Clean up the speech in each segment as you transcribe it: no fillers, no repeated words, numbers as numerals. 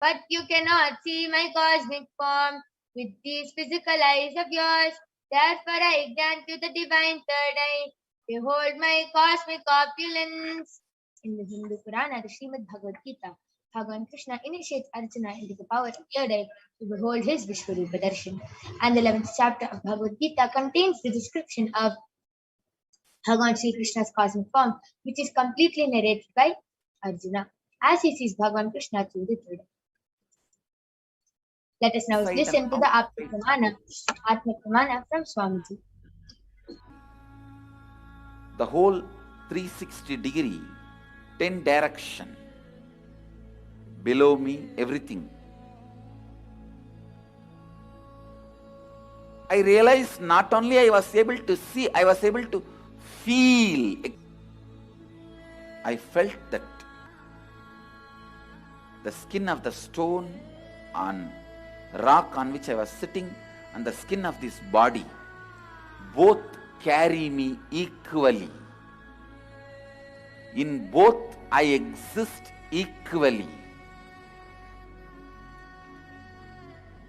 But you cannot see my cosmic form with these physical eyes of yours. Therefore I grant you the divine third eye. Behold my cosmic opulence. In the Hindu Purana, the Srimad Bhagavad Gita, Bhagavan Krishna initiates Arjuna into the power of third eye to behold his Vishwarupa Darshan. And the 11th chapter of Bhagavad Gita contains the description of Bhagavan Sri Krishna's cosmic form, which is completely narrated by Arjuna as he sees Bhagavan Krishna through the third eye. Let us now listen to the Atma Pramana from Swamiji. The whole 360-degree, 10 direction, below me, everything. I realized not only I was able to see, I was able to feel. I felt that the skin of the stone on rock on which I was sitting and the skin of this body both carry me equally. In both I exist equally.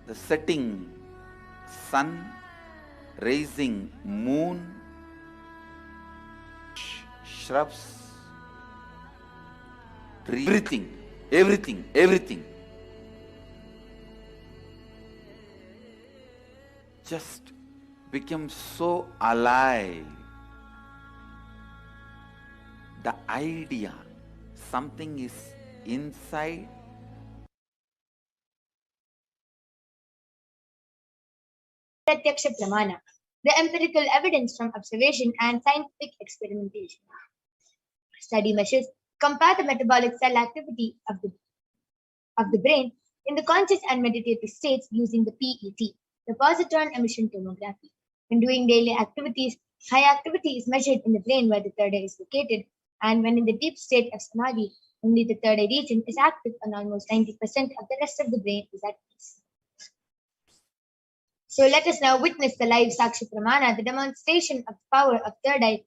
The setting sun, rising moon, shrubs, trees, everything just became so alive. The idea, something is inside. Pratyaksha Pramana, the empirical evidence from observation and scientific experimentation. Study measures compare the metabolic cell activity of the brain in the conscious and meditative states using the PET, the positron emission tomography. When doing daily activities, high activity is measured in the brain where the third eye is located, and when in the deep state of samadhi, only the third eye region is active and almost 90% of the rest of the brain is at peace. So let us now witness the live Sakshi Pramana, the demonstration of the power of third eye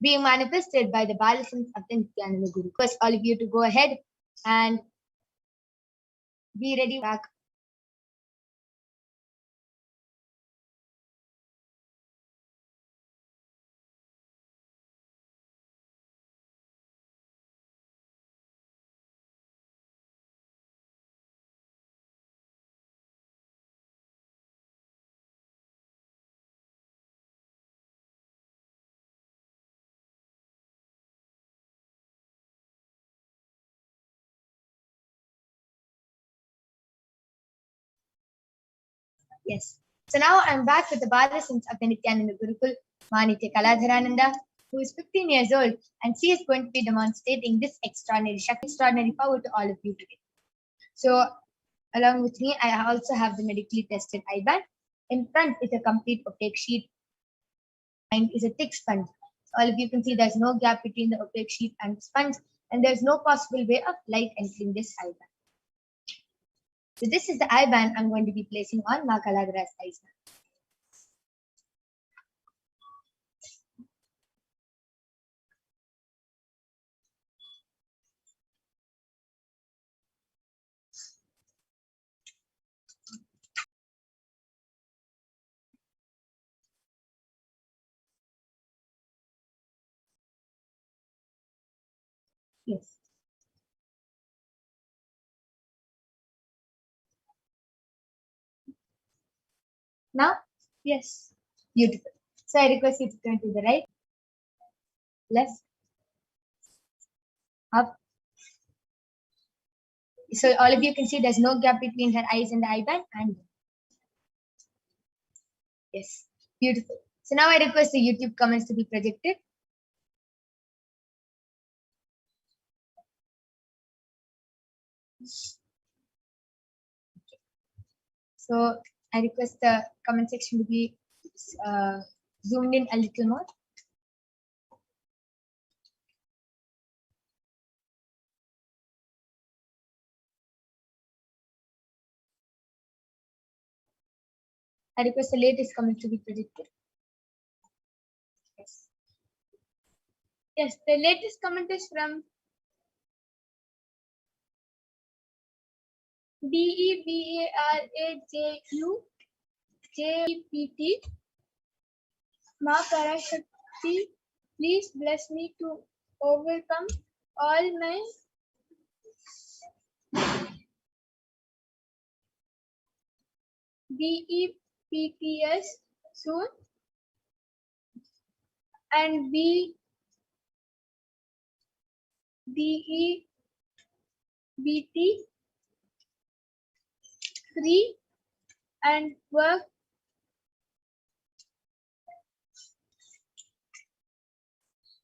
being manifested by the Balasans of the Nithyananda Guru. Request all of you to go ahead and be ready back. Yes. So now I'm back with the Balasans of the Nithyananda Gurukul, Manitya Kaladharananda, who is 15 years old, and she is going to be demonstrating this extraordinary power to all of you today. So along with me, I also have the medically tested eye band. In front is a complete opaque sheet. And is a thick sponge. So all of you can see there's no gap between the opaque sheet and the sponge, and there's no possible way of light entering this eye band. So this is the eye band I'm going to be placing on Ma Kaladhara's eyes now. Yes. Now, yes, beautiful. So I request you to turn to the right, left, up. So all of you can see there's no gap between her eyes and the eye band, and yes, beautiful. So now I request the YouTube comments to be projected. So I request the comment section to be zoomed in a little more. I request the latest comment to be projected. Yes. Yes, the latest comment is from DEBARAJUJPT. Ma Parashakti, please bless me to overcome all my DEPTS soon and be DEBT free and work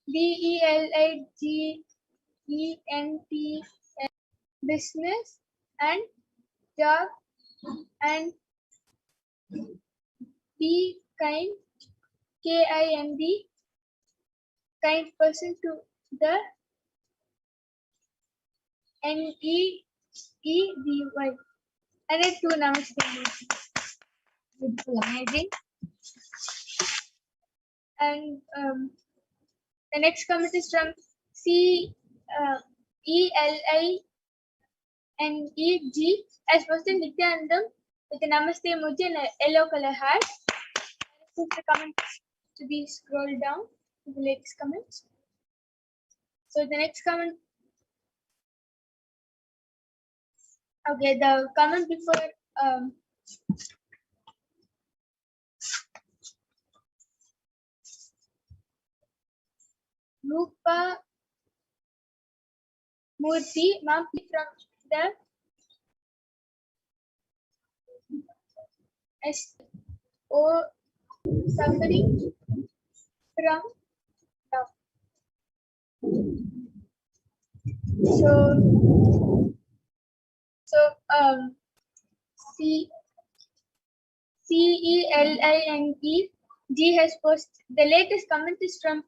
DELIGENT business and job and be kind KIND kind person to the NEEDY. And it too namaste. Beautiful, amazing. And the next comment is from CELINEG as posted Nithyanandam with a namaste emoji and a yellow color heart. This is the comment to be scrolled down to the latest comments. So the next comment. Okay, the comment before Rupa Murthy, ma'am, from the SO suffering from love. So CELINEG has posted the latest comment is from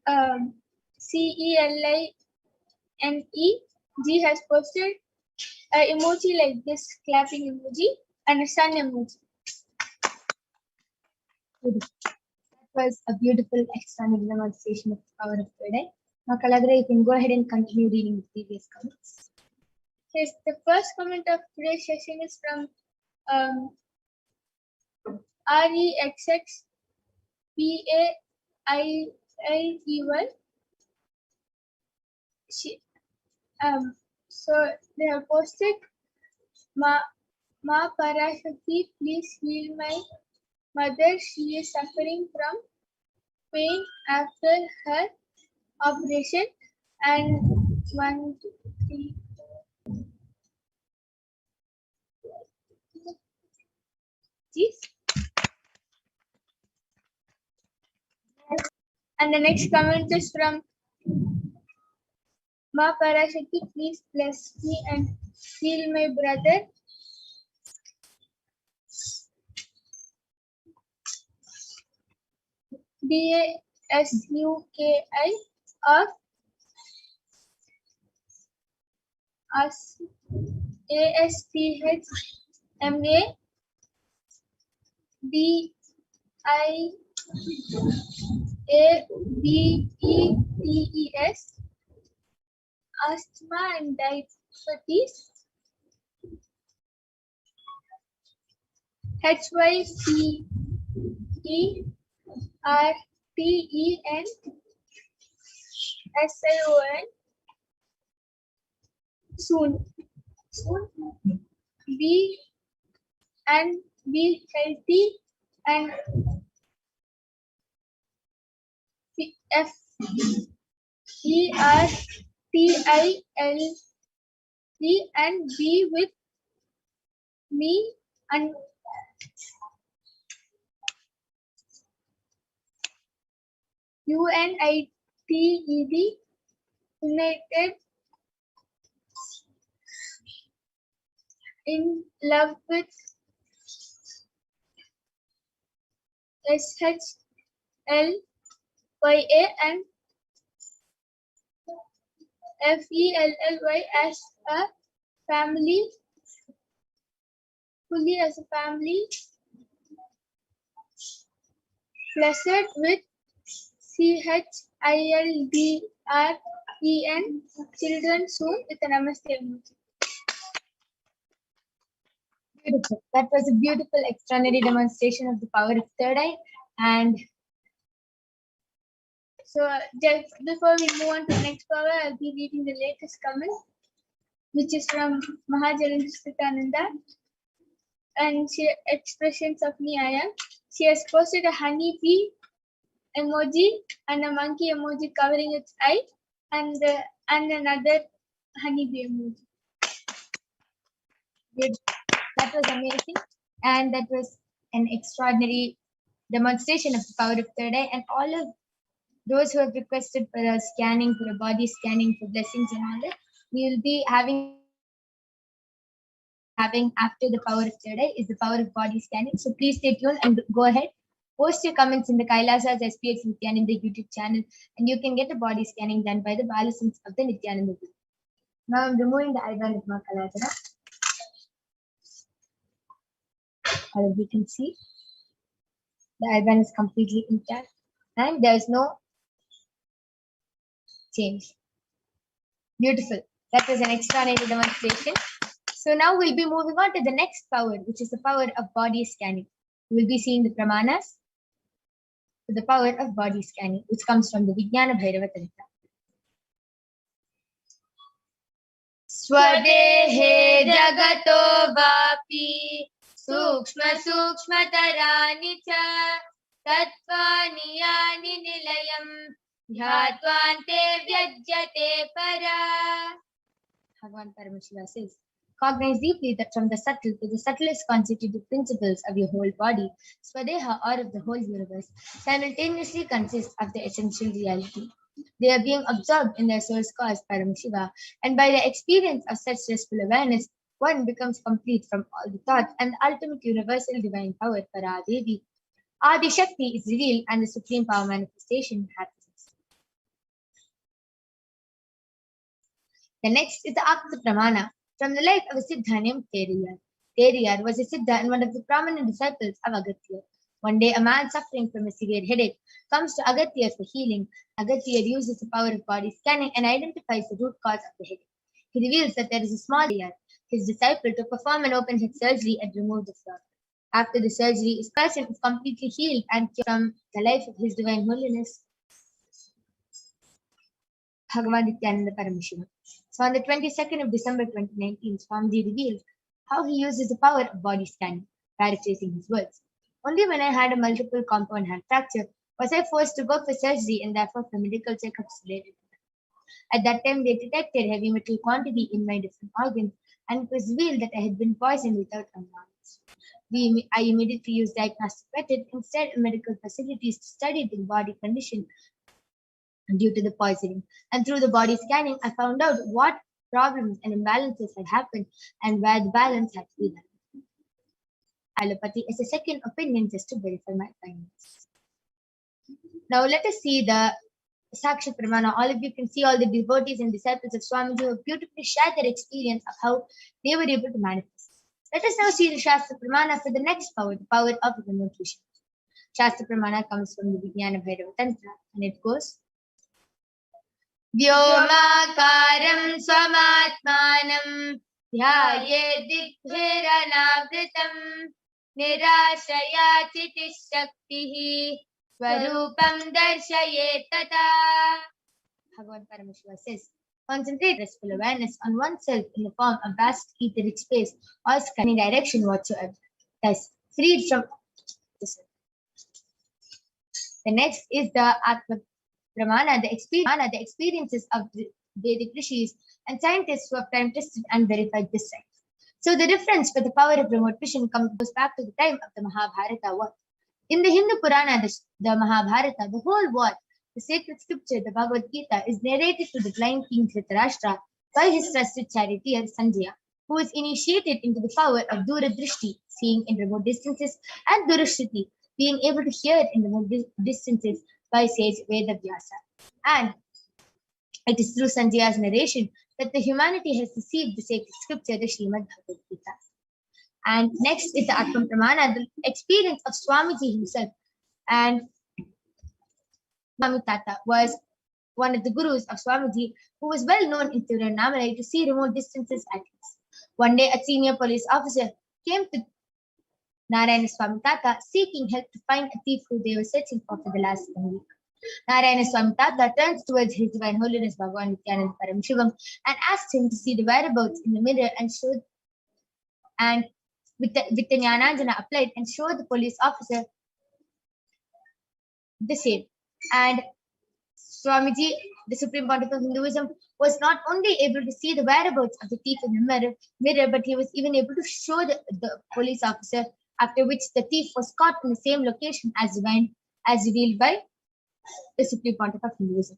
CELINEG has posted an emoji like this clapping emoji and a sun emoji. That was a beautiful external demonstration of the power of today. Now, Kaladra, you can go ahead and continue reading the previous comments. Yes, the first comment of today's session is from REXXPAILEY. So they have posted, Ma Parashakti, please heal my mother. She is suffering from pain after her operation. And 1, 2, 3, 4. Jeez. And the next comment is from Ma Parashakti, please bless me and heal my brother. DASUKI of us ASTHMA DIABETES asthma and diabetes HYCERTENSION soon be healthy and FERTILE and be with me and UNITED united in love with SHLYA and FELLY as a family, fully as a family, blessed with CHILDREN children soon with a namaste emoji. Beautiful. That was a beautiful, extraordinary demonstration of the power of third eye. And so, just before we move on to the next power, I'll be reading the latest comment, which is from Nithyananda. And she expressions of me I am. She has posted a honey bee emoji and a monkey emoji covering its eye, and another honeybee emoji. That was amazing, and that was an extraordinary demonstration of the power of third eye. And all of those who have requested for a scanning, for a body scanning, for blessings and all that, we will be having after the power of third eye is the power of body scanning. So please stay tuned and go ahead. Post your comments in the Kailasa's HDH Nithyananda YouTube channel, and you can get a body scanning done by the Balasins of the Nithyananda group. Now I'm removing the eyeband of my Kaladhara. As you can see, the eyeband is completely intact and there is no change. Beautiful. That was an extraordinary demonstration. So now we'll be moving on to the next power, which is the power of body scanning. We'll be seeing the pramanas for the power of body scanning, which comes from the Vijnana Bhairava Tantra. Swadehe jagato vapi sukshma sukshmatarani cha tattvani yani nilayam dhyattvante vyajyate para. Bhagavan Paramashiva says, cognize deeply that from the subtle to the subtlest constitutive principles of your whole body, Swadeha, or of the whole universe, simultaneously consists of the essential reality. They are being absorbed in their source cause, Paramashiva, and by the experience of such restful awareness, one becomes complete from all the thoughts, and the ultimate universal divine power, Paradevi, Adi Shakti, is revealed, and the supreme power manifestation happens. The next is the Akta Pramana, from the life of a Siddha named Teriyar. Teriyar was a Siddha and one of the prominent disciples of Agatya. One day, a man suffering from a severe headache comes to Agatya for healing. Agatya uses the power of body scanning and identifies the root cause of the headache. He reveals that there is a small area. His disciple to perform an open head surgery and remove the flaw. After the surgery, his person is completely healed and cured from the life of his divine holiness, Bhagavan Nithyananda Paramashivam. So on the 22nd of December 2019, Swamiji revealed how he uses the power of body scanning, paraphrasing his words. Only when I had a multiple compound hand fracture was I forced to go for surgery and therefore for medical checkups related to that. At that time, they detected heavy metal quantity in my different organs, and it was revealed that I had been poisoned without knowledge. I immediately used diagnostic method instead of medical facilities to study the body condition due to the poisoning. And through the body scanning, I found out what problems and imbalances had happened and where the balance had to be done. Allopathy is a second opinion just to verify my findings. Now let us see the Sakshi Pramana. All of you can see all the devotees and disciples of Swamiji who have beautifully shared their experience of how they were able to manifest. Let us now see the Shastra Pramana for the next power, the power of remote vision. Shastra Pramana comes from the Vijnana Bhairava Tantra, and it goes, Vyomakaram swamatmanam dhyaye dighiranavritam nirashaya chitishaktihi swarupam darshaye tata. Bhagavan Paramashiva says, concentrate restful awareness on oneself in the form of vast etheric space or sky in any direction whatsoever, thus freed from this. The next is the Atma Pramana, the experiences of the Vedic rishis and scientists who have time tested and verified this science. So the difference for the power of remote vision goes back to the time of the Mahabharata war. In the Hindu Purana, the Mahabharata, the whole war, the sacred scripture, the Bhagavad Gita, is narrated to the blind king Dhritarashtra by his trusted charioteer Sanjaya, who was initiated into the power of Duradrishti, seeing in remote distances, and Durashruti, being able to hear in remote distances by sage Vedavyasa. And it is through Sanjaya's narration that the humanity has received the sacred scripture, the Srimad Bhagavad Gita. And next is the Atma Pramana, the experience of Swamiji himself. And Swami Tata was one of the gurus of Swamiji, who was well known in Tiruvannamalai to see remote distances at least. One day, a senior police officer came to Narayana Swami Tata seeking help to find a thief who they were searching for the last 1 week. Narayana Swami Tata turns towards His Divine Holiness Bhagavan Nithyananda Paramashivam and asks him to see the whereabouts in the mirror and show, and with the Jnananjana applied and show the police officer the same. And Swamiji, the Supreme Pontiff of Hinduism, was not only able to see the whereabouts of the thief in the mirror, but he was even able to show the police officer, after which the thief was caught in the same location as revealed by the Supreme Pontiff of Hinduism.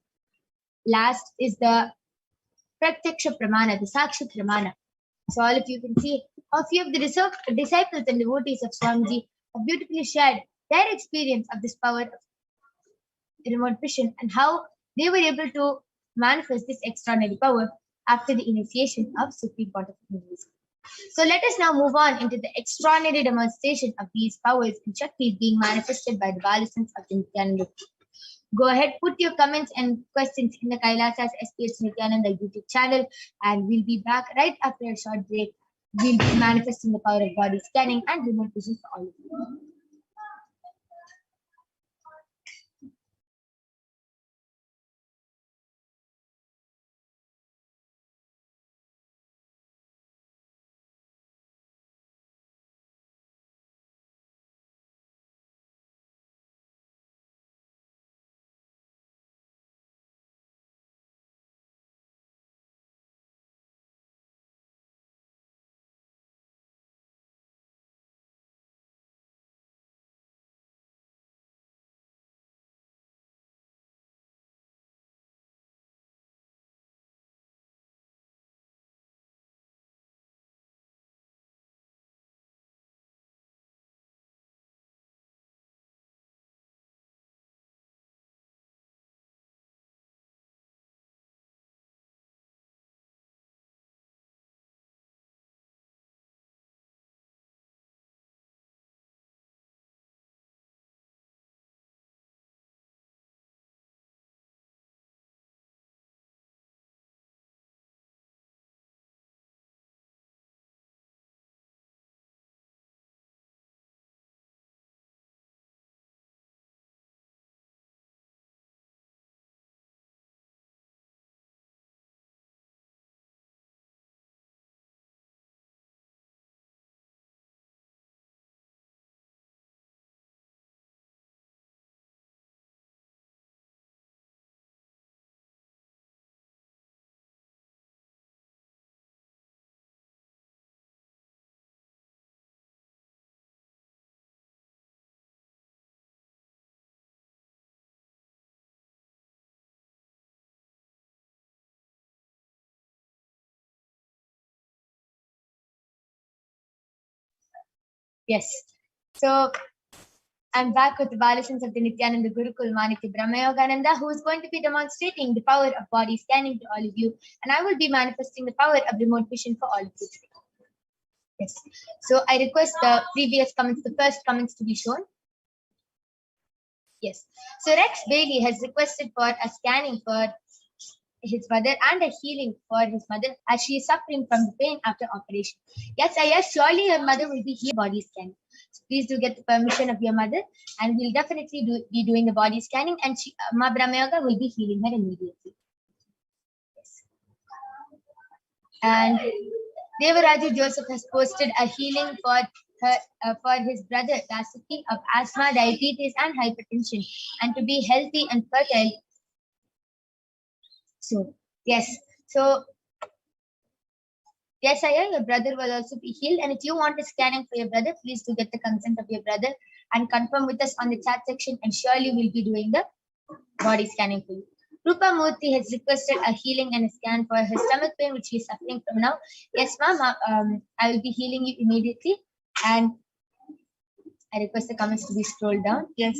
Last is the Pratyaksha Pramana, the Sakshi Pramana. So all of you can see a few of the disciples and devotees of Swamiji have beautifully shared their experience of this power of remote vision and how they were able to manifest this extraordinary power after the initiation of Supreme Pontiff of Hinduism. So let us now move on into the extraordinary demonstration of these powers and Shaktis being manifested by the Balasans of the Nithyananda. Go ahead, put your comments and questions in the Kailasa's HDH Nithyananda YouTube channel, and we'll be back right after a short break. We'll be manifesting the power of body scanning and remote vision for all of you. Yes. So I'm back with the Balasans of the Nithyananda Gurukul Manitya Brahmayogananda, who is going to be demonstrating the power of body scanning to all of you. And I will be manifesting the power of remote vision for all of you today. Yes. So I request the previous comments, the first comments to be shown. Yes. So Rex Bailey has requested for a scanning for his mother and a healing for his mother as she is suffering from the pain after operation. Yes, surely her mother will be healed body scanning. So please do get the permission of your mother, and we'll definitely be doing the body scanning, and Ma Brahmayoga will be healing her immediately. Yes. And Devaraju Joseph has posted a healing for his brother Dasaki of asthma, diabetes, and hypertension, and to be healthy and fertile. So yes, Ayya, your brother will also be healed. And if you want a scanning for your brother, please do get the consent of your brother and confirm with us on the chat section, and surely we'll be doing the body scanning for you. Rupa Murthy has requested a healing and a scan for her stomach pain, which she is suffering from now. Yes, ma'am, I will be healing you immediately. And I request the comments to be scrolled down. Yes,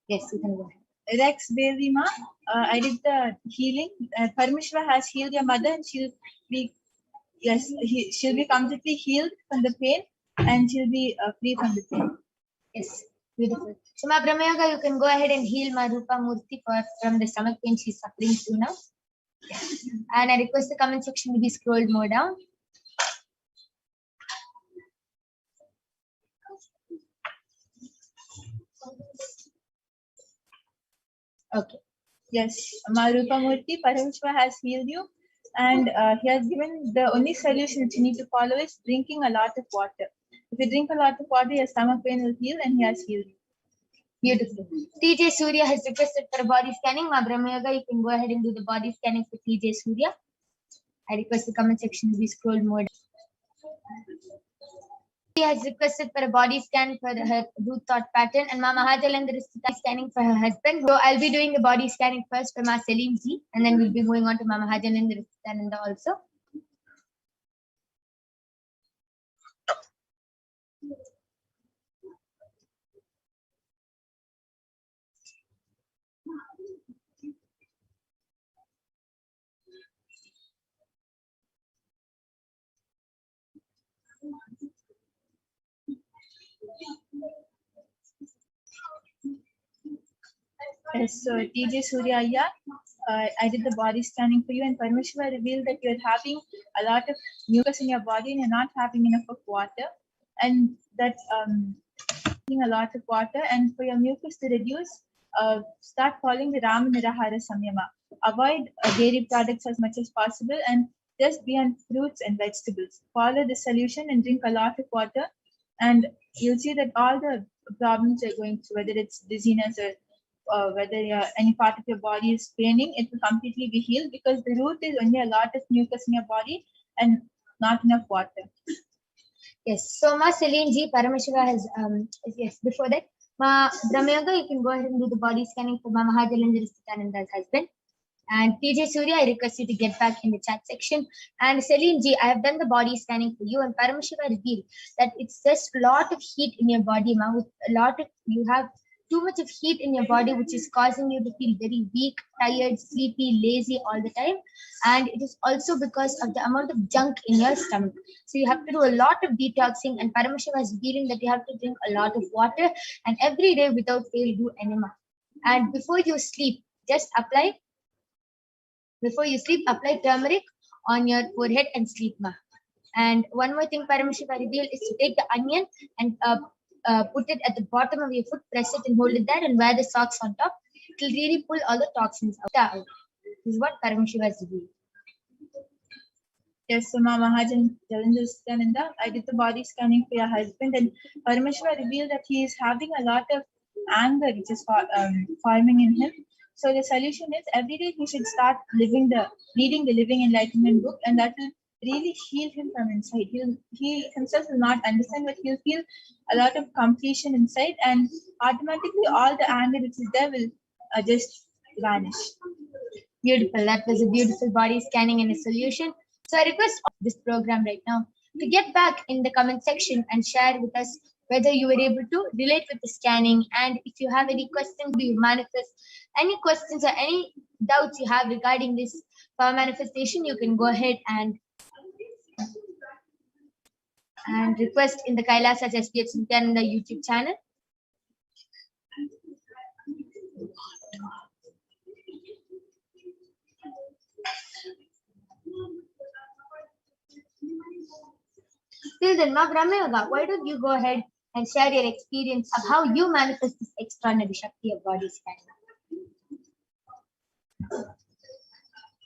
yes, you can go ahead. Rex Bailey, ma, I did the healing. Parmeshwar has healed your mother, and she'll be completely healed from the pain, and she'll be free from the pain. Yes, beautiful. So, Ma Brahmayoga, you can go ahead and heal Ma Rupa Murthy from the stomach pain she's suffering through now. Yes. And I request the comment section to be scrolled more down. Okay. Yes, Marupamurti, Paramashiva has healed you, and he has given the only solution that you need to follow is drinking a lot of water. If you drink a lot of water, your stomach pain will heal, and he has healed you. Beautiful. TJ Surya has requested for a body scanning. Ma Brahmayoga, you can go ahead and do the body scanning for TJ Surya. I request the comment section to be scrolled more. She has requested for a body scan for her root thought pattern, and Ma Mahajalendra is scanning for her husband. So I'll be doing the body scanning first for Ma Selim ji, and then we'll be moving on to Ma Mahajalendra also. Yes, so TJ Surya, I did the body scanning for you, and Paramashiva revealed that you're having a lot of mucus in your body and you're not having enough of water, and that a lot of water. And for your mucus to reduce, start following the Rama Nirahara Samyama. Avoid dairy products as much as possible and just be on fruits and vegetables. Follow the solution and drink a lot of water, and you'll see that all the problems you're going through, whether it's dizziness or whether any part of your body is paining, it will completely be healed, because the root is only a lot of mucus in your body and not enough water. Yes. So Ma Celine ji, Paramashiva has yes. Before that, Ma Brahmayoga, you can go ahead and do the body scanning for Ma Mahajalendra Nithyananda's husband. And TJ Surya, I request you to get back in the chat section. And Celine ji, I have done the body scanning for you, and Paramashiva revealed that it's just a lot of heat in your body, Ma. With a lot of, you have too much of heat in your body, which is causing you to feel very weak, tired, sleepy, lazy all the time. And it is also because of the amount of junk in your stomach. So you have to do a lot of detoxing, and Paramashiva is revealing that you have to drink a lot of water, and every day without fail do enema. And before you sleep, just apply turmeric on your forehead and sleep, Ma. And one more thing Paramashiva revealed is to take the onion and put it at the bottom of your foot, press it and hold it there, and wear the socks on top. It will really pull all the toxins out. This is what Paramashiva is revealed. Yes, so Ma Mahajalendra, I did the body scanning for your husband, and Paramashiva revealed that he is having a lot of anger which is forming in him. So the solution is every day he should start reading the Living Enlightenment book, and that will really heal him from inside. He himself will not understand, but he'll feel a lot of completion inside, and automatically all the anger which is there will just vanish. Beautiful. That was a beautiful body scanning and a solution. So I request this program right now to get back in the comment section and share with us whether you were able to relate with the scanning, and if you have any questions, do you manifest any questions or any doubts you have regarding this power manifestation, you can go ahead and request in the Kailasas HDH Nithyananda YouTube channel. Till then, Ma Brahmayoga, why don't you go ahead and share your experience of how you manifest this extraordinary Shakti of body scanning?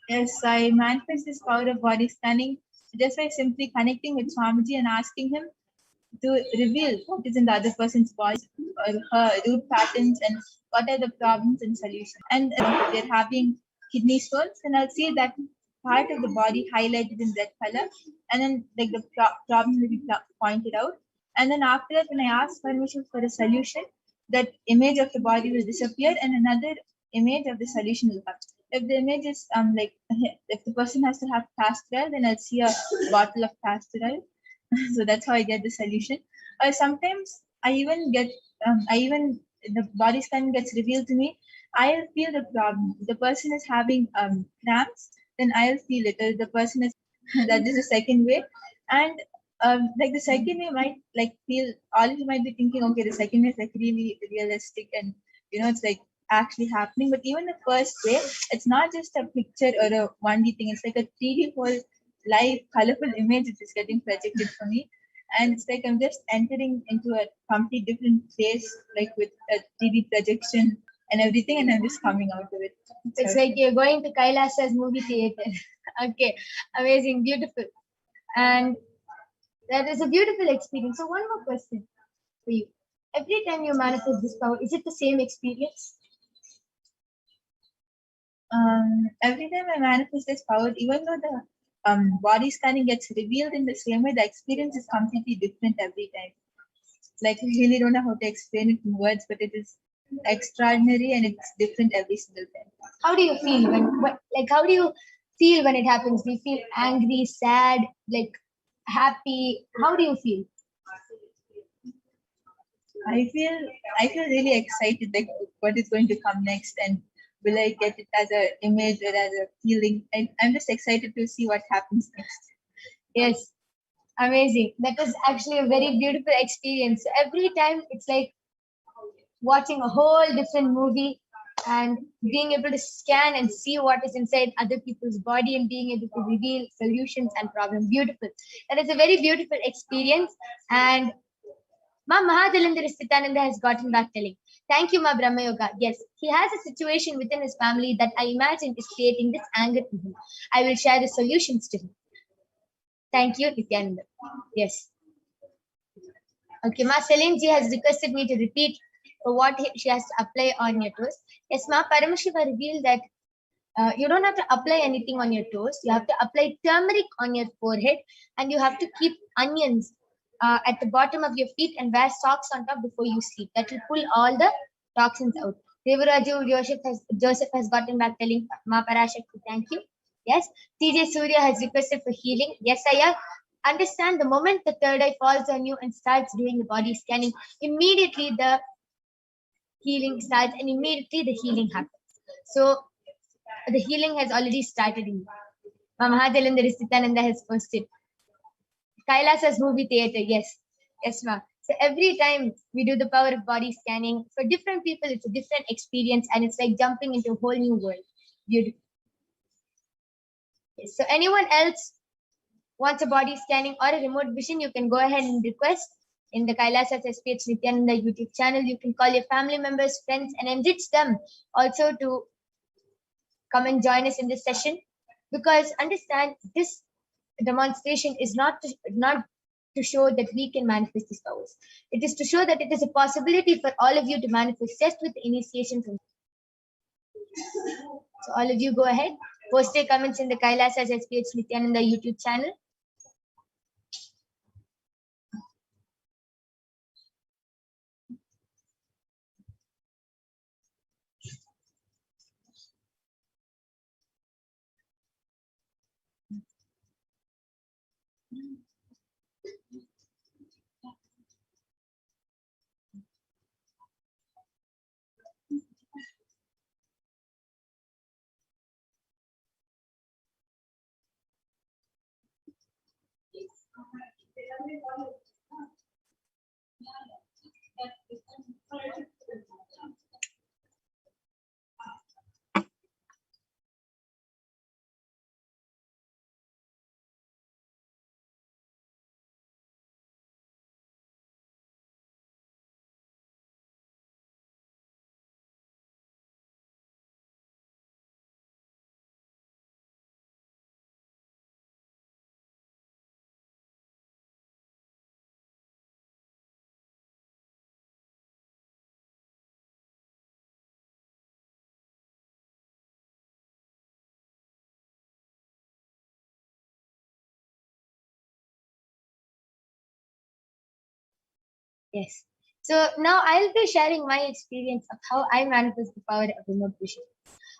Yes, I manifest this power of body scanning just by simply connecting with Swamiji and asking him to reveal what is in the other person's body, or her root patterns, and what are the problems and solutions. And if they're having kidney stones, then I'll see that part of the body highlighted in red color, and then like the problem will be pointed out. And then after that, when I ask permission for a solution, that image of the body will disappear and another image of the solution will come. If the image is if the person has to have castor oil, then I'll see a bottle of castor oil. So that's how I get the solution. Sometimes I even get the body scan gets revealed to me. I'll feel the problem. If the person is having cramps, then I'll feel it. Or the person is that is the second way. And like the second way might like feel, all of you might be thinking, okay, the second way is like really realistic and it's like actually happening. But even the first way, it's not just a picture or a 1D thing. It's like a 3D whole live colorful image which is getting projected for me. And it's like I'm just entering into a complete different place, like with a 3D projection and everything, and I'm just coming out of it. It's like you're going to Kailasa's movie theater. Okay, amazing, beautiful. And that is a beautiful experience. So one more question for you. Every time you manifest this power, is it the same experience? Every time I manifest this power, even though the body scanning gets revealed in the same way, the experience is completely different every time. Like, I really don't know how to explain it in words, but it is extraordinary and it's different every single time. How do you feel how do you feel when it happens? Do you feel angry, sad, like happy? How do you feel? I feel really excited, like what is going to come next, and will I get it as an image or as a feeling? And I'm just excited to see what happens next. Yes, amazing. That is actually a very beautiful experience. Every time it's like watching a whole different movie and being able to scan and see what is inside other people's body and being able to reveal solutions and problems. Beautiful. That is a very beautiful experience. And Ma Mahadalandra Sthitananda has gotten back telling, thank you, Ma Brahma Yoga. Yes, he has a situation within his family that I imagine is creating this anger in him. I will share the solutions to him. Thank you, Nithyananda. Yes. Okay, Ma Celine ji has requested me to repeat what she has to apply on your toes. Yes, Ma Paramashiva revealed that you don't have to apply anything on your toes. You have to apply turmeric on your forehead, and you have to keep onions at the bottom of your feet and wear socks on top before you sleep. That will pull all the toxins out. Devaraju Joseph has gotten back telling Ma Parashakti, thank you. Yes, TJ Surya has requested for healing. Yes, I understand the moment the third eye falls on you and starts doing the body scanning, immediately the healing starts and immediately the healing happens. So the healing has already started in you. Mahadalandra Sthitananda has posted. Kailasa's movie theater, yes. Yes, ma. So every time we do the power of body scanning, for different people, it's a different experience and it's like jumping into a whole new world. Beautiful. Yes. So anyone else wants a body scanning or a remote vision, you can go ahead and request in the Kailasa's HDH Nithyananda YouTube channel. You can call your family members, friends, and enrich them also to come and join us in this session. Because understand, this demonstration is not to show that we can manifest these powers. It is to show that it is a possibility for all of you to manifest just with the initiation from. So all of you go ahead, post your comments in the Kailasa's HDH Nithyananda YouTube channel. Yes. So now I'll be sharing my experience of how I manifest the power of remote vision.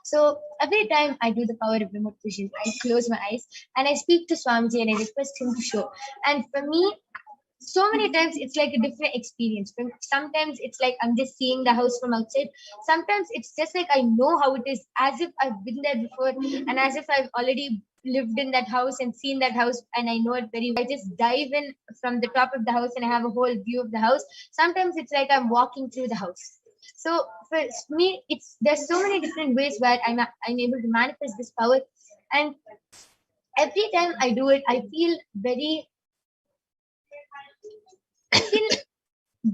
So every time I do the power of remote vision, I close my eyes and I speak to Swamiji and I request him to show. And for me, so many times it's like a different experience. Sometimes it's like I'm just seeing the house from outside. Sometimes it's just like I know how it is, as if I've been there before and as if I've already lived in that house and seen that house and I know it very well. I just dive in from the top of the house and I have a whole view of the house. Sometimes it's like I'm walking through the house. So for me, there's so many different ways where I'm able to manifest this power. And every time I do it, I feel very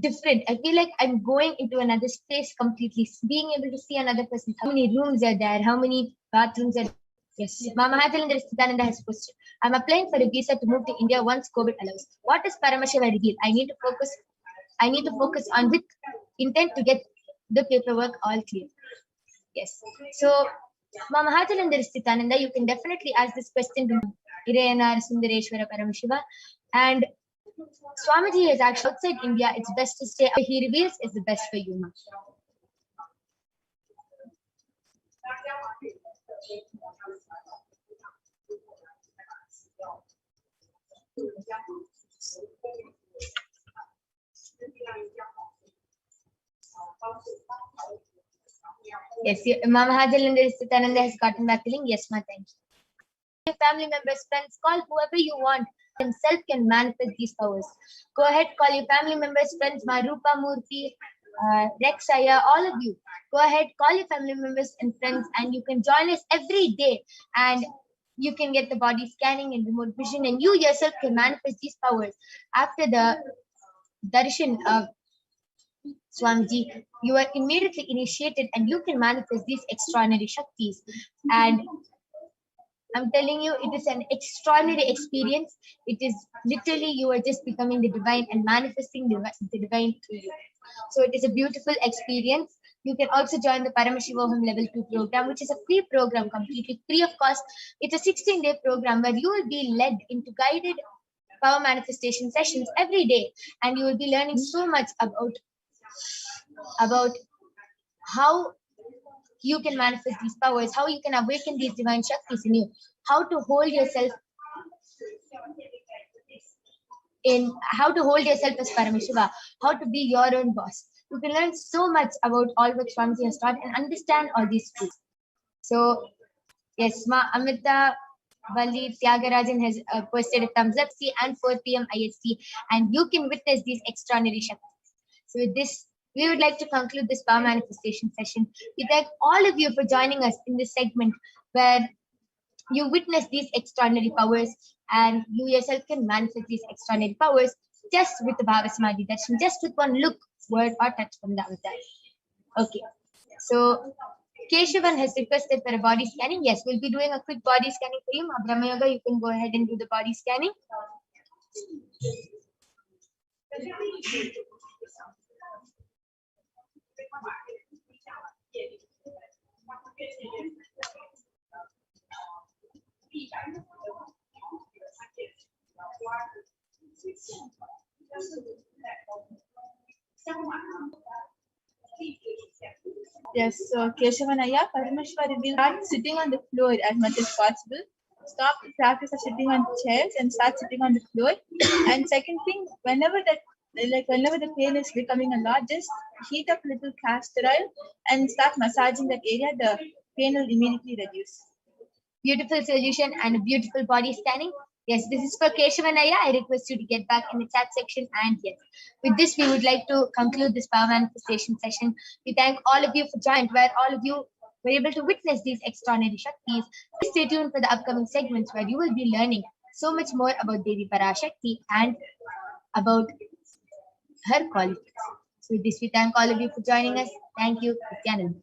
different. I feel like I'm going into another space completely, being able to see another person. How many rooms are there? How many bathrooms are there? Yes, Mama Hathalinda Nithyananda has posted. I'm applying for a visa to move to India once COVID allows. What does Paramashiva reveal? I need to focus on with intent to get the paperwork all clear. Yes. So, Mama Hathalinda Nithyananda, you can definitely ask this question to Irayanar Sundareshwara Paramashiva. And Swamiji is actually outside India. It's best to stay. He reveals is the best for you, ma'am. Yes, Mama Hathalinda Nithyananda has gotten back to link. Yes, ma, thank you. Your family members, friends, call whoever you want. Himself can manifest these powers. Go ahead, call your family members, friends, Marupa Murthy, Rexaya, all of you. Go ahead, call your family members and friends, and you can join us every day. And you can get the body scanning and remote vision, and you yourself can manifest these powers. After the darshan of Swamiji, you are immediately initiated, and you can manifest these extraordinary Shaktis. And I'm telling you, it is an extraordinary experience. It is literally, you are just becoming the divine and manifesting the divine through you. So it is a beautiful experience. You can also join the Paramashivoham Level 2 program, which is a free program, completely free of cost. It's a 16-day program where you will be led into guided power manifestation sessions every day. And you will be learning so much about how you can manifest these powers, how you can awaken these divine Shaktis in you, how to hold yourself as Paramashiva, how to be your own boss. You can learn so much about all what Swamiji has taught and understand all these truths. So, yes, Ma Amita Valli Tyagarajan has posted a thumbs up, see, and 4 p.m. IST, and you can witness these extraordinary Shaktis. So, with this, we would like to conclude this power manifestation session. We thank all of you for joining us in this segment where you witness these extraordinary powers and you yourself can manifest these extraordinary powers just with the Bhava Samadhi Darshan, just with one look, word, or touch from the avatar. Okay. So, Keshavan has requested for a body scanning. Yes, we'll be doing a quick body scanning for you. Brahma Yoga, you can go ahead and do the body scanning. Yes, so Keshavanaya, Parameshwar will start sitting on the floor as much as possible. Stop the practice of sitting on chairs and start sitting on the floor. And second thing, whenever the pain is becoming a lot, just heat up a little castor oil and start massaging that area. The pain will immediately reduce. Beautiful solution and a beautiful body scanning. Yes, this is for Keshavanaya. I request you to get back in the chat section. And yes, with this, we would like to conclude this power manifestation session. We thank all of you for joining, where all of you were able to witness these extraordinary Shaktis. Please stay tuned for the upcoming segments where you will be learning so much more about Devi Parashakti and about her qualities. So with this, we thank all of you for joining us. Thank you, Nithyananda.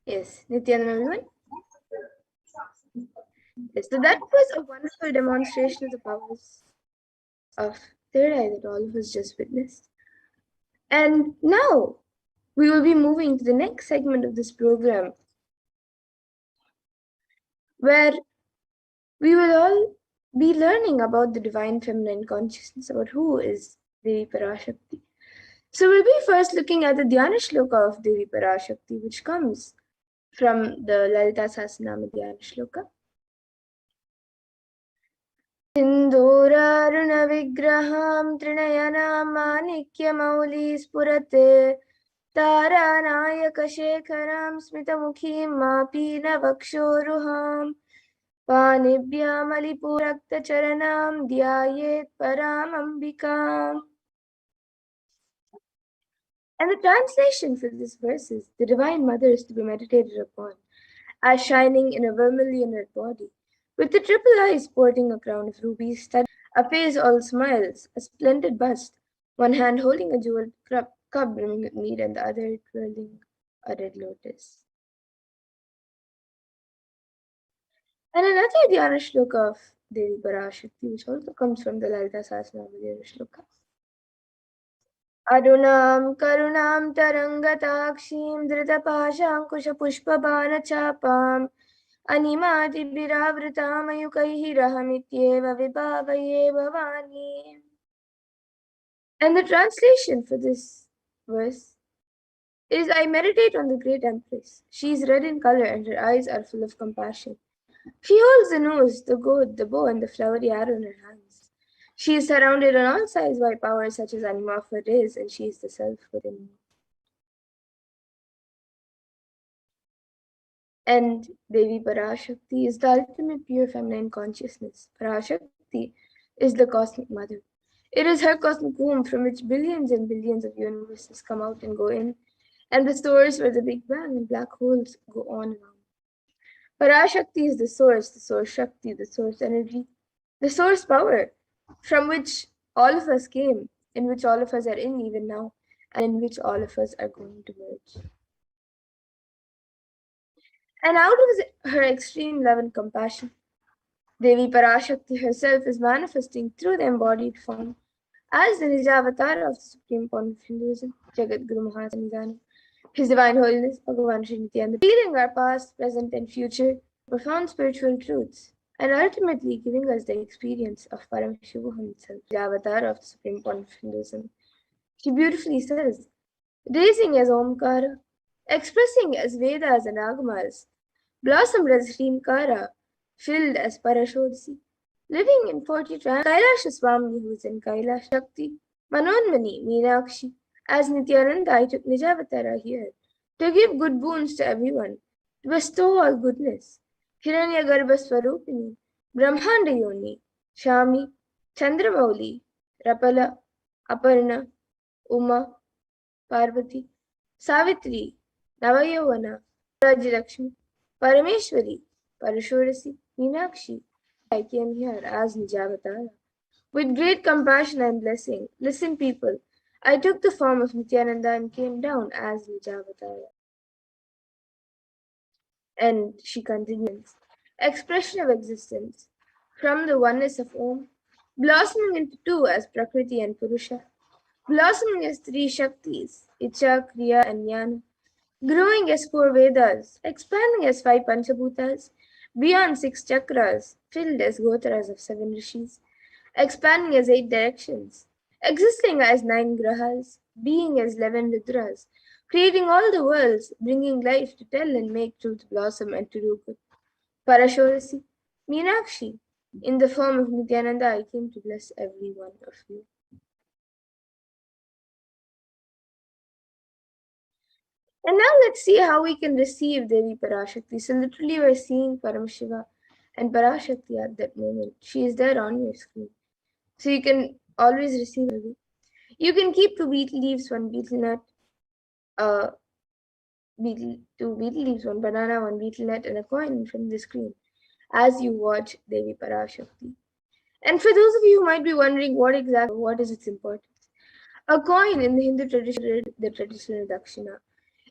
Yes, Nithyananda, everyone. Yes, so that was a wonderful demonstration of the powers of third eye that all of us just witnessed. And now we will be moving to the next segment of this program, where we will all be learning about the divine feminine consciousness, about who is Devi Parashakti. So we'll be first looking at the Dhyana Shloka of Devi Parashakti, which comes from the Lalita Sahasranama Dhyana Shloka. Sindhuraruna Trinayana Manikya Spurate Taranayaka Shekharam Smitamukhim Mapina Vakshoruham Panibhyamalipurakta Charanam Dhyayet Paramambikam. And the translation for this verse is: the Divine Mother is to be meditated upon as shining in a vermilion red body, with the triple eyes sporting a crown of rubies, a face all smiles, a splendid bust, one hand holding a jeweled cup brimming with mead, and the other twirling a red lotus. And another Dhyana Shloka of Devi Parashakti, which also comes from the Lalita Sahasranama Dhyana Shloka. Adunam karunam tarangatakshim dritapashankushapushpabanachapam animati biravritam ayukaihi rahamityeva vibhavaye bhavani. And the translation for this verse is: I meditate on the great Empress. She is red in color and her eyes are full of compassion. She holds the nose, the gourd, the bow, and the flowery arrow in her hands. She is surrounded on all sides by powers such as Anima of her is, and she is the self within me. And Devi Parashakti is the ultimate pure feminine consciousness. Parashakti is the cosmic mother. It is her cosmic womb from which billions and billions of universes come out and go in, and the source where the Big Bang and black holes go on and on. Parashakti is the source Shakti, the source energy, the source power from which all of us came, in which all of us are in even now, and in which all of us are going to merge. And out of her extreme love and compassion, Devi Parashakti herself is manifesting through the embodied form as the Nijavatar of the Supreme Point of Hinduism, Jagat Guru Mahasanidhanam, His Divine Holiness, Bhagavan Sri Nithyananda, revealing our past, present, and future, profound spiritual truths, and ultimately giving us the experience of Paramashivoham itself, the avatar of the Supreme Point of Hinduism. She beautifully says, raising as Omkara, expressing as Vedas and Agamas, blossomed as Hrimkara, filled as Parashodasi, living in 40 trans, Kailasha Swami, who is in Kailash Shakti, Manonmani, Meenakshi. As Nithyananda, I took Nijavatara here to give good boons to everyone, to bestow all goodness. Hiranyagarbha Swarupini, Brahmanda Yoni, Shami, Chandramauli, Rapala, Aparna, Uma, Parvati, Savitri, Navayavana, Rajilakshmi, Parameshwari, Parashodasi, Meenakshi. I came here as Nijavatara. With great compassion and blessing, listen people, I took the form of Nithyananda and came down as Nijavatara. And she continues, expression of existence, from the oneness of Om, blossoming into two as Prakriti and Purusha, blossoming as three Shaktis, Icha, Kriya, and Jnana, growing as 4 Vedas, expanding as 5 Panchabhutas, beyond 6 chakras, filled as Gotras of 7 Rishis, expanding as 8 directions, existing as 9 grahas, being as 11 Rudras, creating all the worlds, bringing life to tell and make truth blossom and to do good. Parashodasi, Meenakshi, in the form of Nithyananda, I came to bless every one of you. And now let's see how we can receive Devi Parashakti. So literally we're seeing Paramashiva and Parashakti at that moment. She is there on your screen. So you can always receive her. You can keep 2 betel leaves, 1 betel nut, 2 betel leaves, 1 banana, 1 betel nut, and a coin from the screen as you watch Devi Parashakti. And for those of you who might be wondering what is its importance, a coin in the Hindu tradition, the traditional Dakshina,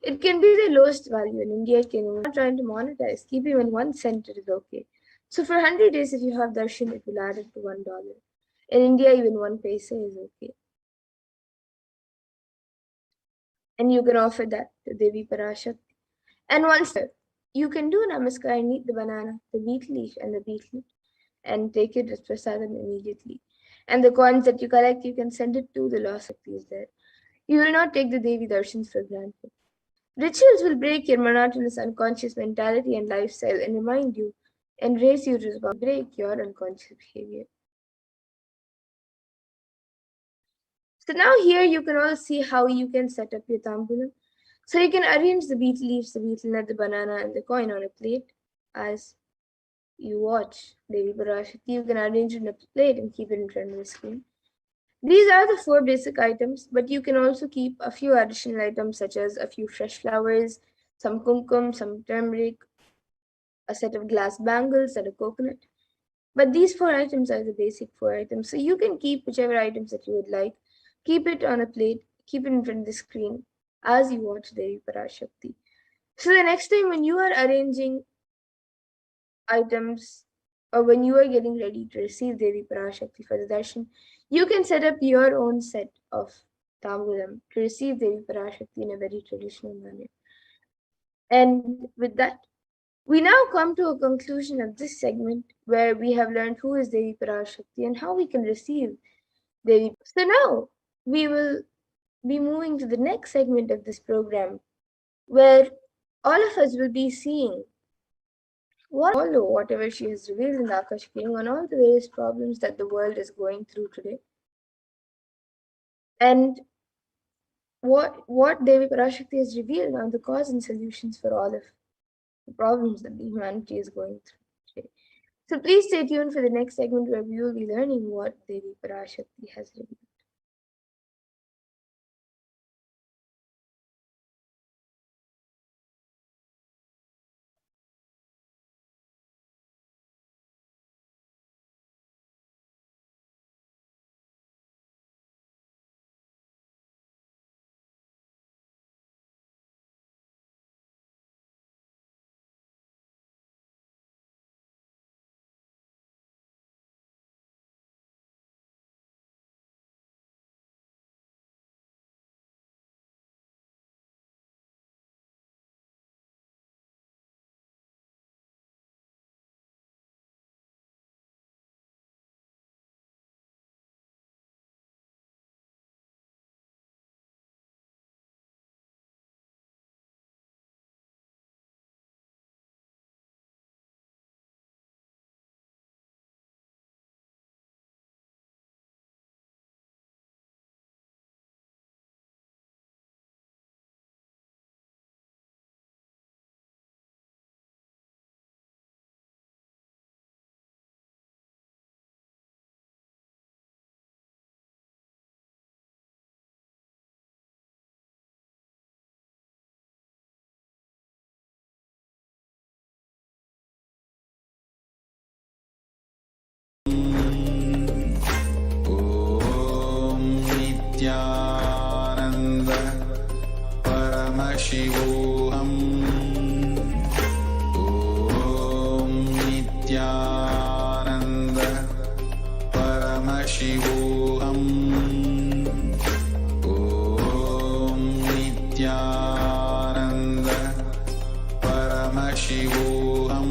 it can be the lowest value in India. We're not trying to monetize. Keep even 1 cent, it is okay. So for 100 days, if you have darshan, it will add up to $1. In India, even 1 paisa is okay. And you can offer that to Devi Parashakti. And once you can do namaskar and eat the banana, the betel leaf, and the betel nut, and take it as prasadam immediately. And the coins that you collect, you can send it to the lost Shaktis there. You will not take the Devi darshans for granted. Rituals will break your monotonous unconscious mentality and lifestyle and remind you and raise you to break your unconscious behavior. So now here you can all see how you can set up your tambulam. So you can arrange the betel leaves, the betel nut, the banana, and the coin on a plate as you watch Devi Parashakti. You can arrange it in a plate and keep it in front of the screen. These are the 4 basic items, but you can also keep a few additional items such as a few fresh flowers, some kumkum, some turmeric, a set of glass bangles, and a coconut. But these 4 items are the basic 4 items. So you can keep whichever items that you would like, keep it on a plate, keep it in front of the screen as you watch Devi Parashakti. So the next time when you are arranging items or when you are getting ready to receive Devi Parashakti for the darshan, you can set up your own set of tambulam to receive Devi Parashakti in a very traditional manner. And with that, we now come to a conclusion of this segment where we have learned who is Devi Parashakti and how we can receive Devi. So now we will be moving to the next segment of this program where all of us will be seeing whatever she has revealed in the Akashic on all the various problems that the world is going through today. And what Devi Parashakti has revealed are the cause and solutions for all of the problems that the humanity is going through today. So please stay tuned for the next segment where we will be learning what Devi Parashakti has revealed. Nithyananda Paramashivoham. Om Nithyananda Paramashivoham. Om Nithyananda Paramashivoham.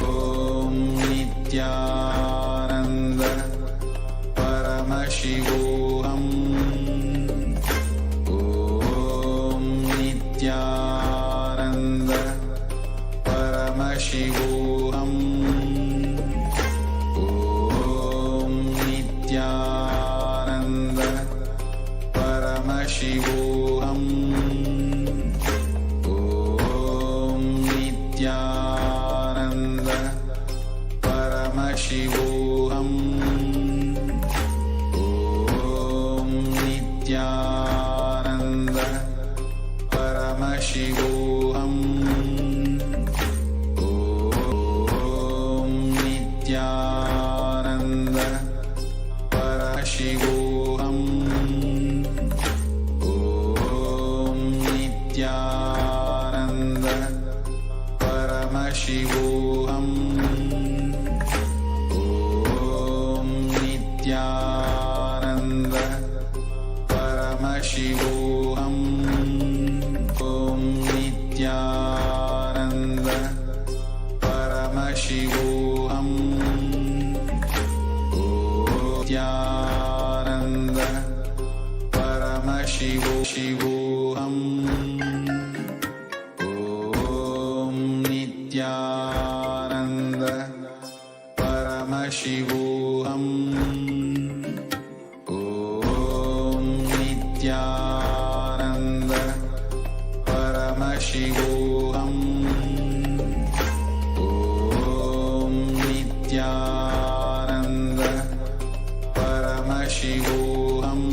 Om Nithyananda Paramashivoham. Om Nithyananda Paramashivoham. Om Nithyananda Paramashivoham. Om Nithyananda Paramashivoham. Om Nithyananda Paramashivoham. Om Nithyananda Paramashivoham. Om Nithyananda Paramashivoham. Om Nithyananda Paramashivoham. Om Nithyananda Paramashivoham. Nithyananda Paramashivoham. Nithyananda Paramashivoham. Om Nithyananda Paramashivoham. Om Nithyananda Paramashivoham.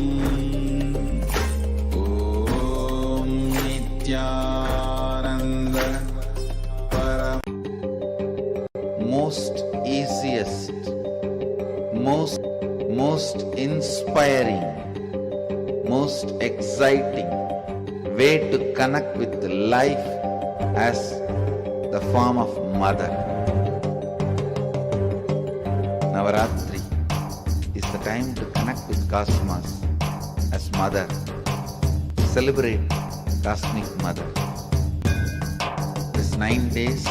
Om Nithyananda most easiest, most inspiring, most exciting way to connect with life as the form of mother. Navaratri is the time to connect with cosmos as mother. Celebrate cosmic mother. This 9 days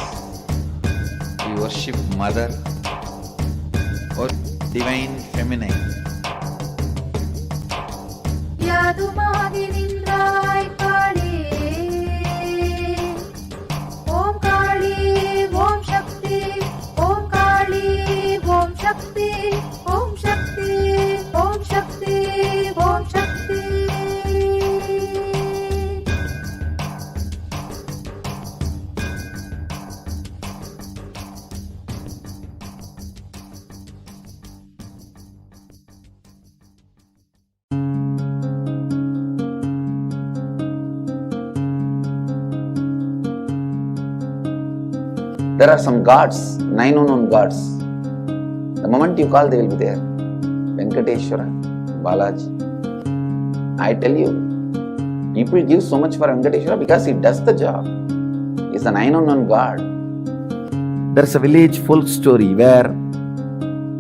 we worship mother or divine feminine. Yadumadinindrai Kali, Om Kali, Om Shakti, Om Kali, Om Shakti, Om Shakti, Om Shakti, Om Shakti. There are some gods, 9 unknown gods. The moment you call, they will be there. Venkateshwara, Balaji. I tell you, people give so much for Venkateshwara because he does the job. He is the 9 unknown god. There is a village folk story where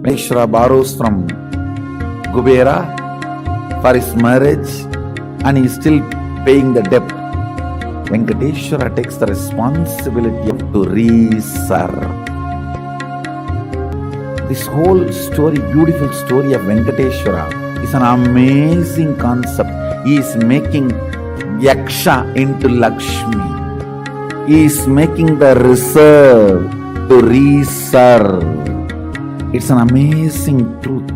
Venkateshwara borrows from Kubera for his marriage and he is still paying the debt. Venkateshwara takes the responsibility to reserve. This whole story, beautiful story of Venkateshwara is an amazing concept. He is making Yaksha into Lakshmi. He is making the reserve to reserve. It's an amazing truth.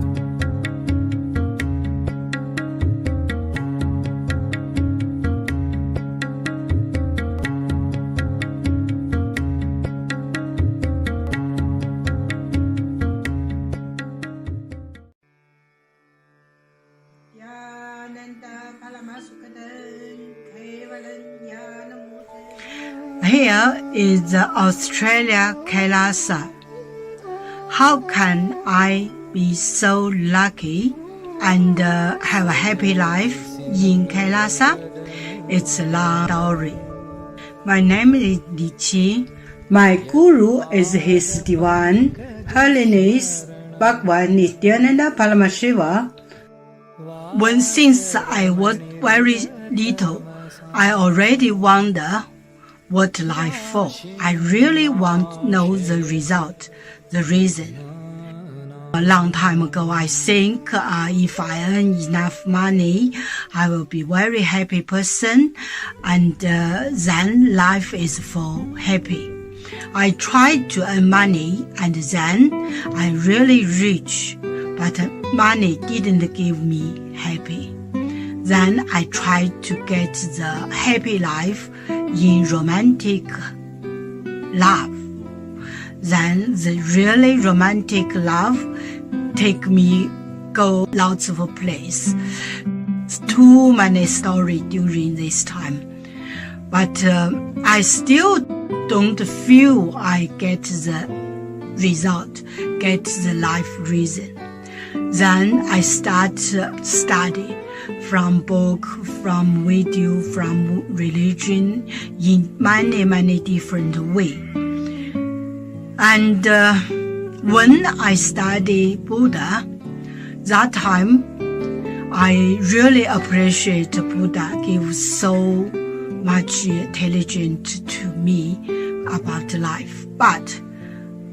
Here is the Australia Kailasa. How can I be so lucky and have a happy life in Kailasa? It's a long story. My name is Li Qi. My guru is His Divine Holiness Bhagwan Nithyananda Paramashivam. Since I was very little, I already wonder what life for. I really want to know the result, the reason. A long time ago, I think if I earn enough money, I will be very happy person, and then life is for happy. I tried to earn money, and then I'm really rich, but money didn't give me happy. Then I tried to get the happy life in romantic love. Then the really romantic love take me go lots of places. Too many stories during this time. But I still don't feel I get the result, get the life reason. Then I start study from book, from video, from religion in many different ways. And when I study Buddha, that time I really appreciate Buddha gives so much intelligence to me about life. But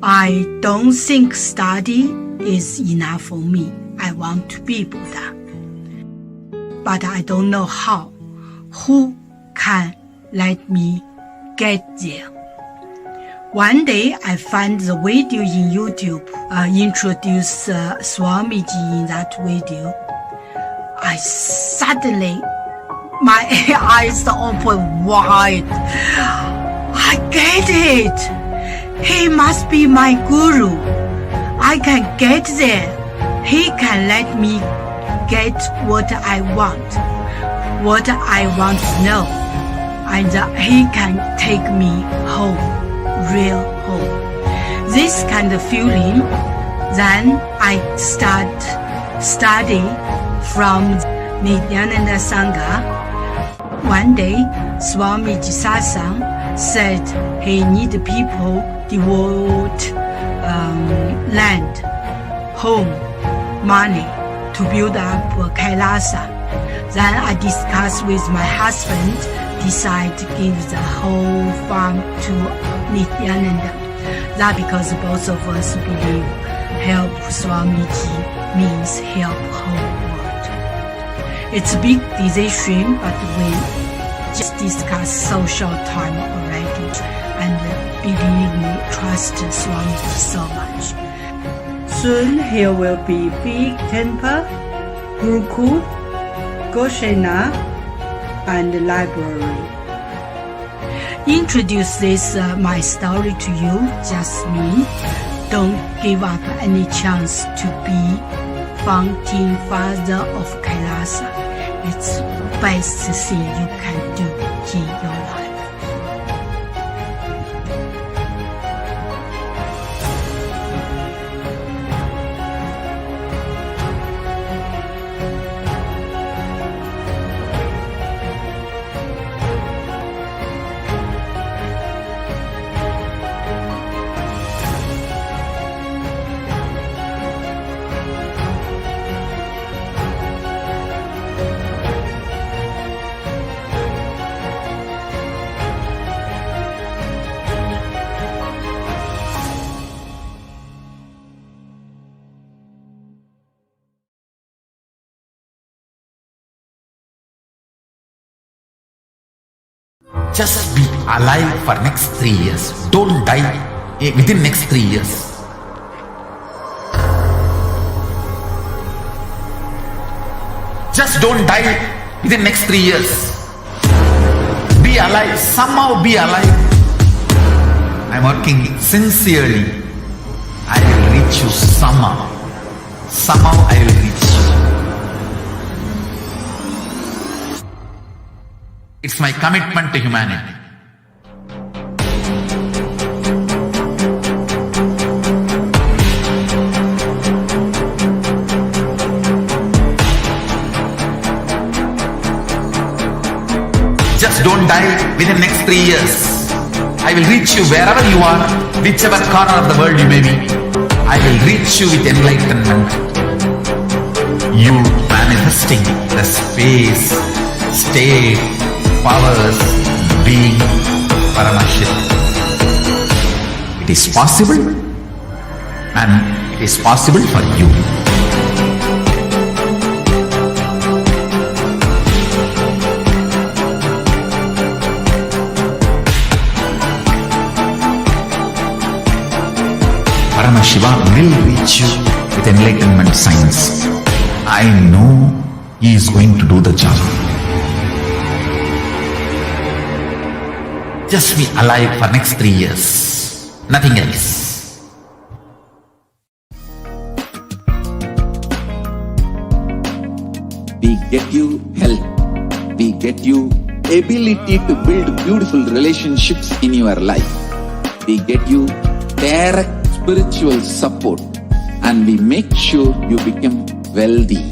I don't think study is enough for me. I want to be Buddha. But I don't know how. Who can let me get there? One day I found the video in YouTube, introduced Swamiji in that video. I suddenly, my eyes open wide. I get it. He must be my guru. I can get there. He can let me get what I want to know. And he can take me home, real home. This kind of feeling, then I start study from Nithyananda Sangha. One day, Swamiji Satsang said he need people devote land, home, money to build up Kailasa. Then I discussed with my husband, decide to give the whole farm to Nithyananda. That because both of us believe help Swamiji means help whole world. It's a big decision, but we just discussed so short time already, and believe me, trust Swamiji so much. Soon here will be big temple, Gurukul, Goshena, and library. Introduce this my story to you, just me. Don't give up any chance to be founding father of Kailasa. It's the best thing you can do in your life. Just be alive for next 3 years. Don't die within next 3 years. Just don't die within next 3 years. Be alive. Somehow be alive. I'm working sincerely. I will reach you somehow. Somehow I will reach you. It's my commitment to humanity. Just don't die within the next 3 years. I will reach you wherever you are, whichever corner of the world you may be. I will reach you with enlightenment. You manifesting the space, state, powers, being Paramashivoham. It is possible, and it is possible for you. Paramashivoham will reach you with enlightenment science. I know he is going to do the job. Just be alive for next 3 years. Nothing else. We get you health. We get you ability to build beautiful relationships in your life. We get you direct spiritual support, and we make sure you become wealthy.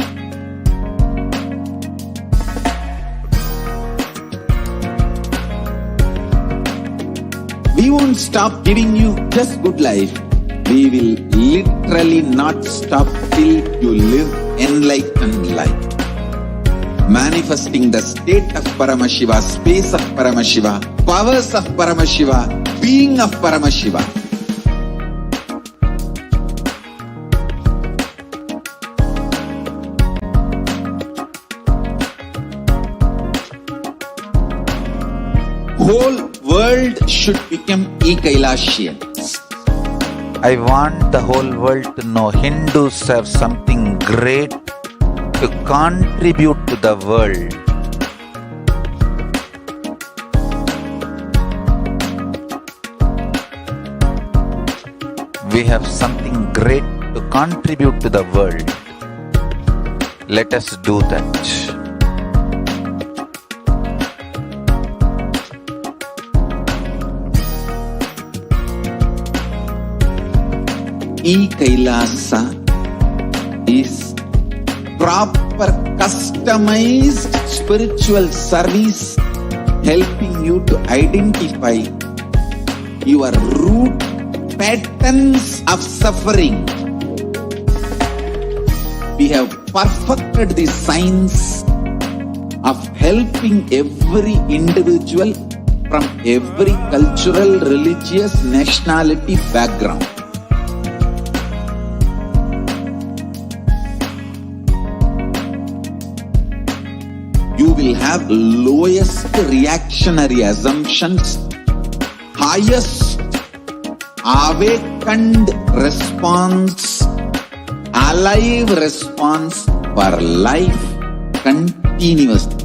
We won't stop giving you just good life. We will literally not stop till you live enlightened life. Manifesting the state of Paramashiva, space of Paramashiva, powers of Paramashiva, being of Paramashiva. Whole world should become e-Kailashiyans. I want the whole world to know Hindus have something great to contribute to the world. We have something great to contribute to the world. Let us do that. E-Kailasa is proper customized spiritual service helping you to identify your root patterns of suffering. We have perfected the science of helping every individual from every cultural, religious, nationality background. You will have lowest reactionary assumptions, highest awakened response, alive response for life continuously.